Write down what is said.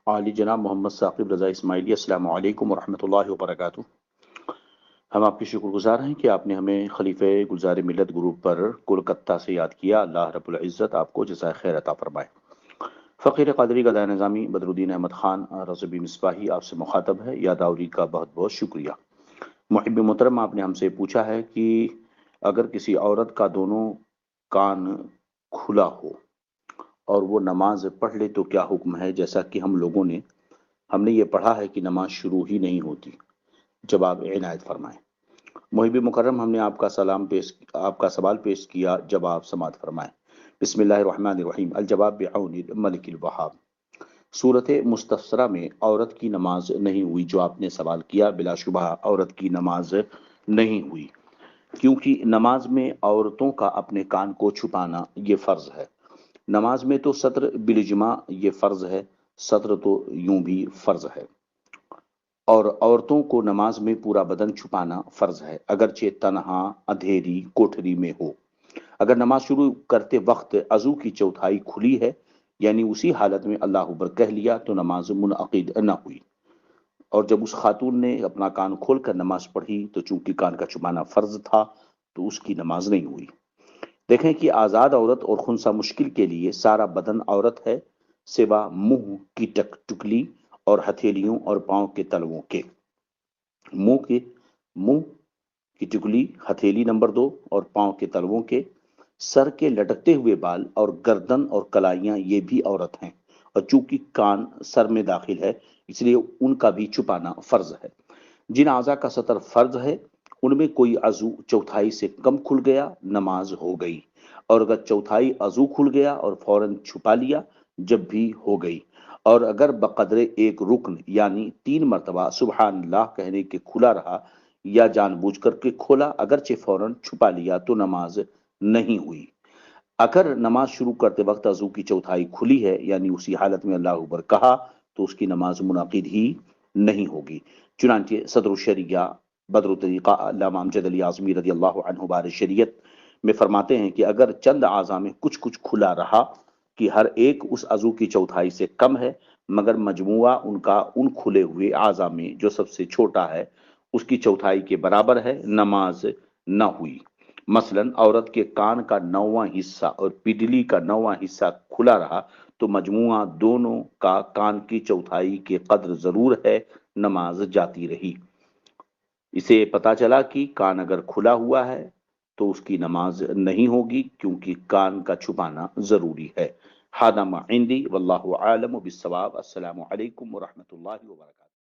عالی جناب محمد ثاقب رضا اسماعیلی، السلام علیکم ورحمۃ اللہ وبرکاتہ۔ ہم آپ کی شکر گزار ہیں کہ آپ نے ہمیں خلیفہ گلزار ملت گروپ پر کولکتہ سے یاد کیا۔ اللہ رب العزت آپ کو جزائے خیر عطا فرمائے۔ فقیر قادری گدائے نظامی بدر الدین احمد خان رضوی مصباحی آپ سے مخاطب ہے۔ یا داوری کا بہت بہت شکریہ۔ محب محترم، آپ نے ہم سے پوچھا ہے کہ اگر کسی عورت کا دونوں کان کھلا ہو اور وہ نماز پڑھ لے تو کیا حکم ہے؟ جیسا کہ ہم نے یہ پڑھا ہے کہ نماز شروع ہی نہیں ہوتی۔ جواب عنایت فرمائیں۔ محب مکرم، ہم نے آپ کا سوال پیش کیا، جواب سماعت فرمائیں۔ بسم اللہ الرحمن الرحیم۔ الجواب بعون الملک الوہاب۔ صورت مستفسرہ میں عورت کی نماز نہیں ہوئی جو آپ نے سوال کیا، بلا شبہ عورت کی نماز نہیں ہوئی، کیونکہ نماز میں عورتوں کا اپنے کان کو چھپانا یہ فرض ہے۔ نماز میں تو سطر بالاجماع یہ فرض ہے، سطر تو یوں بھی فرض ہے، اور عورتوں کو نماز میں پورا بدن چھپانا فرض ہے، اگرچہ تنہا اندھیری کوٹھری میں ہو۔ اگر نماز شروع کرتے وقت عضو کی چوتھائی کھلی ہے، یعنی اسی حالت میں اللہ اکبر کہہ لیا، تو نماز منعقد نہ ہوئی، اور جب اس خاتون نے اپنا کان کھول کر نماز پڑھی تو چونکہ کان کا چھپانا فرض تھا تو اس کی نماز نہیں ہوئی۔ دیکھیں کہ آزاد عورت اور خنثی مشکل کے لیے سارا بدن عورت ہے، سوا منہ کی ٹکلی اور ہتھیلیوں اور پاؤں کے تلووں کے۔ منہ کی ٹکلی، ہتھیلی نمبر 2 اور پاؤں کے تلووں کے، سر کے لٹکتے ہوئے بال اور گردن اور کلائیاں یہ بھی عورت ہیں، اور چونکہ کان سر میں داخل ہے اس لیے ان کا بھی چھپانا فرض ہے۔ جن اعضاء کا ستر فرض ہے ان میں کوئی عضو چوتھائی سے کم کھل گیا، نماز ہو گئی، اور اگر چوتھائی عضو کھل گیا اور فوراً چھپا لیا جب بھی ہو گئی، اور اگر بقدر ایک رکن یعنی 3 مرتبہ سبحان اللہ کہنے کے کھلا رہا یا جان بوجھ کر کے کھولا اگرچہ فوراً چھپا لیا تو نماز نہیں ہوئی۔ اگر نماز شروع کرتے وقت عضو کی چوتھائی کھلی ہے یعنی اسی حالت میں اللہ اکبر کہا تو اس کی نماز منعقد ہی نہیں ہوگی۔ چنانچہ صدر الشریعہ بدر الطریقہ علامہ امجد علی اعظمی رضی اللہ عنہ بار شریعت میں فرماتے ہیں کہ اگر چند اعضاء میں کچھ کھلا رہا کہ ہر ایک اس عضو کی چوتھائی سے کم ہے، مگر مجموعہ ان کھلے ہوئے اعضاء میں جو سب سے چھوٹا ہے اس کی چوتھائی کے برابر ہے، نماز نہ ہوئی۔ مثلا عورت کے کان کا 9واں حصہ اور پڈلی کا 9واں حصہ کھلا رہا تو مجموعہ دونوں کا کان کی چوتھائی کے قدر ضرور ہے، نماز جاتی رہی۔ اسے پتا چلا کہ کان اگر کھلا ہوا ہے تو اس کی نماز نہیں ہوگی، کیونکہ کان کا چھپانا ضروری ہے۔ ھذا ما عندی واللہ عالم بالصواب۔ السلام علیکم ورحمۃ اللہ وبرکاتہ۔